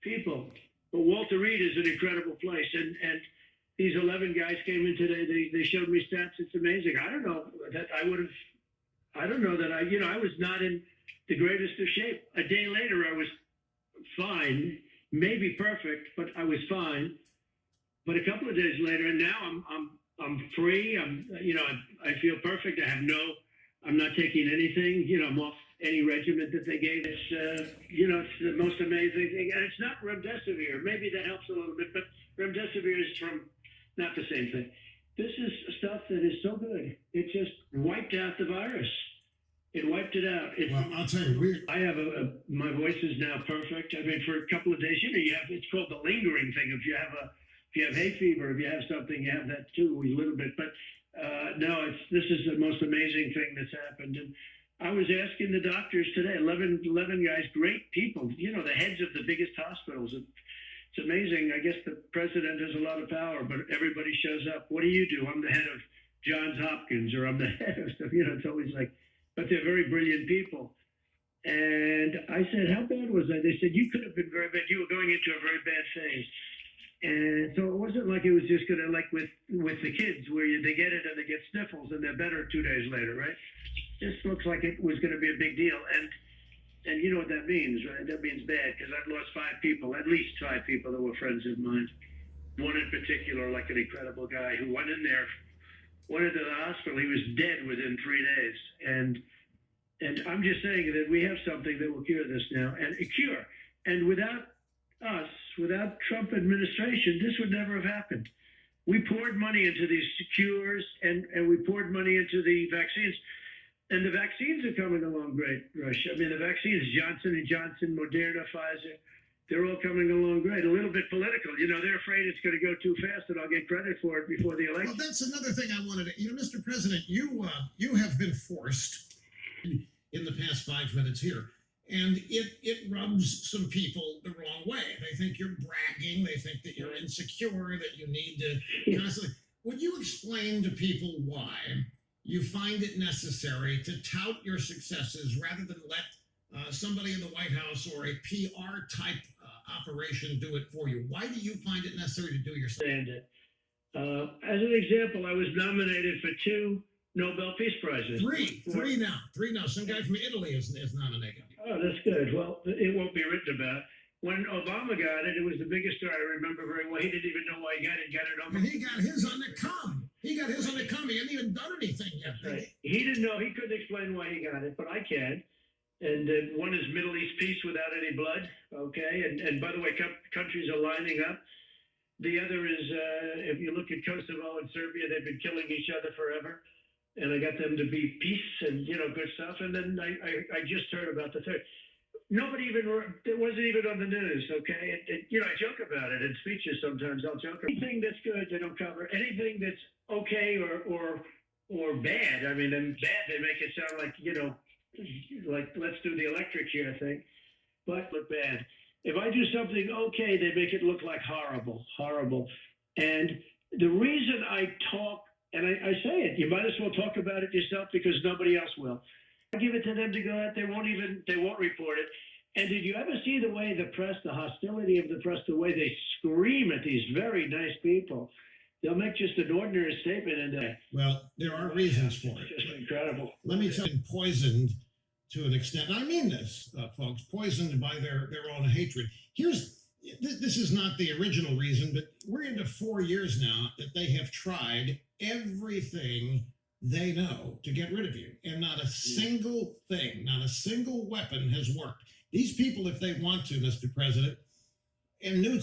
people. But Walter Reed is an incredible place, and these 11 guys came in today. They showed me stats. It's amazing. I don't know that I would have. I don't know that I was not in the greatest of shape. A day later, I was fine, maybe perfect, but I was fine. But a couple of days later, and now I'm free. I feel perfect. I'm not taking anything. I'm off any regimen that they gave. It's it's the most amazing thing, and it's not remdesivir. Maybe that helps a little bit, but remdesivir is from not the same thing. This is stuff that is so good. It just wiped out the virus. It wiped it out. Well, I'll tell you, I have my voice is now perfect. I mean, for a couple of days, it's called the lingering thing. If you have hay fever, if you have something, you have that too a little bit. But no, this is the most amazing thing that's happened. And I was asking the doctors today, 11 guys, great people, the heads of the biggest hospitals. It's amazing. I guess the president has a lot of power, but everybody shows up. What do you do? I'm the head of Johns Hopkins, or I'm the head of stuff. It's always like, but they're very brilliant people. And I said, how bad was I? They said, you could have been very bad. You were going into a very bad phase. And so it wasn't like it was just going to, like with the kids, where they get it and they get sniffles and they're better 2 days later, right? This looks like it was going to be a big deal. And you know what that means, right? That means bad, because I've lost 5 people, at least 5 people that were friends of mine. One in particular, like an incredible guy who went into the hospital. He was dead within 3 days. And I'm just saying that we have something that will cure this now, and a cure. And without us, without Trump administration, this would never have happened. We poured money into these cures, and we poured money into the vaccines. And the vaccines are coming along great, Rush. I mean, the vaccines, Johnson & Johnson, Moderna, Pfizer, they're all coming along great. A little bit political. They're afraid it's going to go too fast and I'll get credit for it before the election. Well, that's another thing I wanted to, Mr. President, you have been forced in the past 5 minutes here, and it rubs some people the wrong way. They think you're bragging. They think that you're insecure, that you need to constantly. Would you explain to people why you find it necessary to tout your successes rather than let somebody in the White House or a PR type operation do it for you? Why do you find it necessary to do yourself? As an example, I was nominated for 2 Nobel Peace Prizes. Three now. Some guy from Italy is nominated. Oh, that's good. Well, it won't be written about. When Obama got it, it was the biggest story. I remember very well. He didn't even know why he got it. And he got his on the come. He hadn't even done anything yet. Right. He didn't know. He couldn't explain why he got it, but I can. And one is Middle East peace without any blood. Okay. And by the way, countries are lining up. The other is, if you look at Kosovo and Serbia, they've been killing each other forever. And I got them to be peace and, good stuff. And then I just heard about the third. It wasn't even on the news, okay? I joke about it in speeches sometimes. I'll joke. Anything that's good, they don't cover. Anything that's okay or bad, I mean, and bad, they make it sound like, like let's do the electric chair thing. But look bad. If I do something okay, they make it look like horrible. And the reason I talk, and I say it, you might as well talk about it yourself, because nobody else will. I give it to them to go out. They won't report it. And did you ever see the way the press, the hostility of the press, the way they scream at these very nice people? They'll make just an ordinary statement and well, there are reasons for it. Just incredible. Let me tell you, poisoned to an extent. I mean this, folks, poisoned by their own hatred. This is not the original reason, but we're into 4 years now that they have tried everything they know to get rid of you. And not a single thing, not a single weapon has worked. These people, if they want to, Mr. President, and nuT